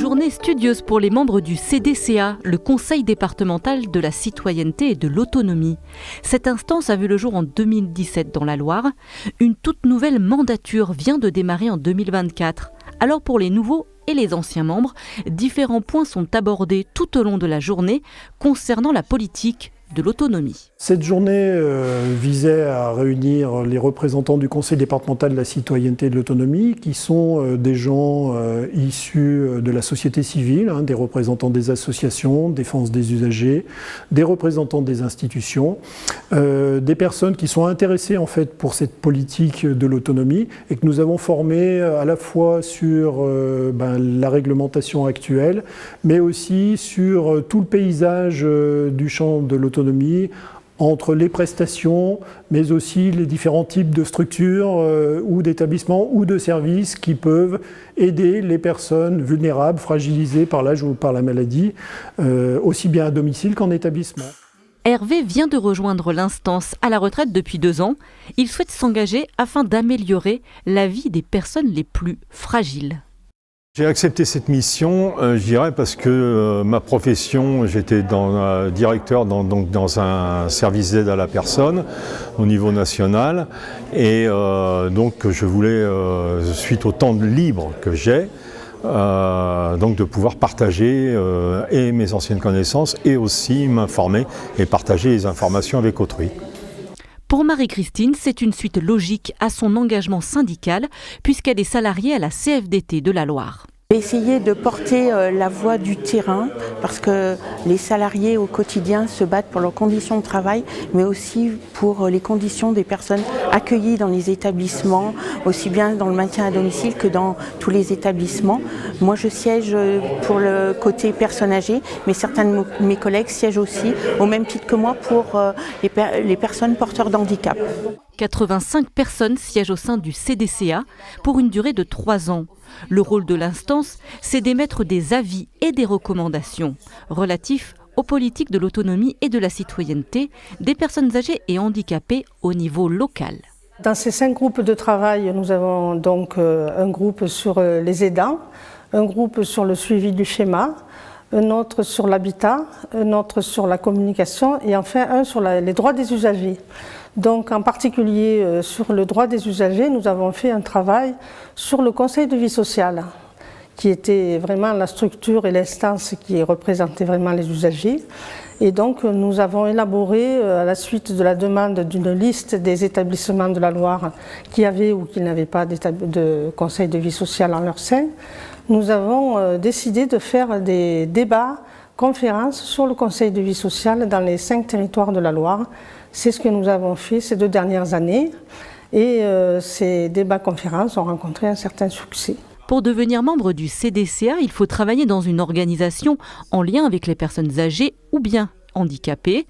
journée studieuse pour les membres du CDCA, le Conseil départemental de la citoyenneté et de l'autonomie. Cette instance a vu le jour en 2017 dans la Loire. Une toute nouvelle mandature vient de démarrer en 2024. Alors pour les nouveaux et les anciens membres, différents points sont abordés tout au long de la journée concernant la politique de l'autonomie. Cette journée visait à réunir les représentants du Conseil départemental de la citoyenneté et de l'autonomie, qui sont des gens issus de la société civile, des représentants des associations, défense des usagers, des représentants des institutions, des personnes qui sont intéressées en fait pour cette politique de l'autonomie et que nous avons formées à la fois sur la réglementation actuelle, mais aussi sur tout le paysage du champ de l'autonomie, entre les prestations, mais aussi les différents types de structures ou d'établissements ou de services qui peuvent aider les personnes vulnérables, fragilisées par l'âge ou par la maladie, aussi bien à domicile qu'en établissement. Hervé vient de rejoindre l'instance à la retraite depuis 2 ans. Il souhaite s'engager afin d'améliorer la vie des personnes les plus fragiles. J'ai accepté cette mission, je dirais, parce que ma profession, j'étais directeur dans un service d'aide à la personne au niveau national. Et donc je voulais, suite au temps libre que j'ai, donc de pouvoir partager et mes anciennes connaissances et aussi m'informer et partager les informations avec autrui. Pour Marie-Christine, c'est une suite logique à son engagement syndical puisqu'elle est salariée à la CFDT de la Loire. Essayer de porter la voix du terrain parce que les salariés au quotidien se battent pour leurs conditions de travail mais aussi pour les conditions des personnes accueillies dans les établissements, aussi bien dans le maintien à domicile que dans tous les établissements. Moi je siège pour le côté personnes âgées mais certains de mes collègues siègent aussi au même titre que moi pour les personnes porteurs d'handicap. 85 personnes siègent au sein du CDCA pour une durée de 3 ans. Le rôle de l'instance, c'est d'émettre des avis et des recommandations relatifs aux politiques de l'autonomie et de la citoyenneté des personnes âgées et handicapées au niveau local. Dans ces 5 groupes de travail, nous avons donc un groupe sur les aidants, un groupe sur le suivi du schéma, un autre sur l'habitat, un autre sur la communication et enfin un sur les droits des usagers. Donc en particulier sur le droit des usagers, nous avons fait un travail sur le conseil de vie sociale, qui était vraiment la structure et l'instance qui représentait vraiment les usagers. Et donc nous avons élaboré, à la suite de la demande d'une liste des établissements de la Loire qui avaient ou qui n'avaient pas de conseil de vie sociale en leur sein, nous avons décidé de faire des débats, conférences sur le conseil de vie sociale dans les 5 territoires de la Loire. C'est ce que nous avons fait ces 2 dernières années et ces débats-conférences ont rencontré un certain succès. Pour devenir membre du CDCA, il faut travailler dans une organisation en lien avec les personnes âgées ou bien handicapées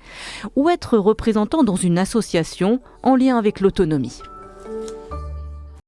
ou être représentant dans une association en lien avec l'autonomie.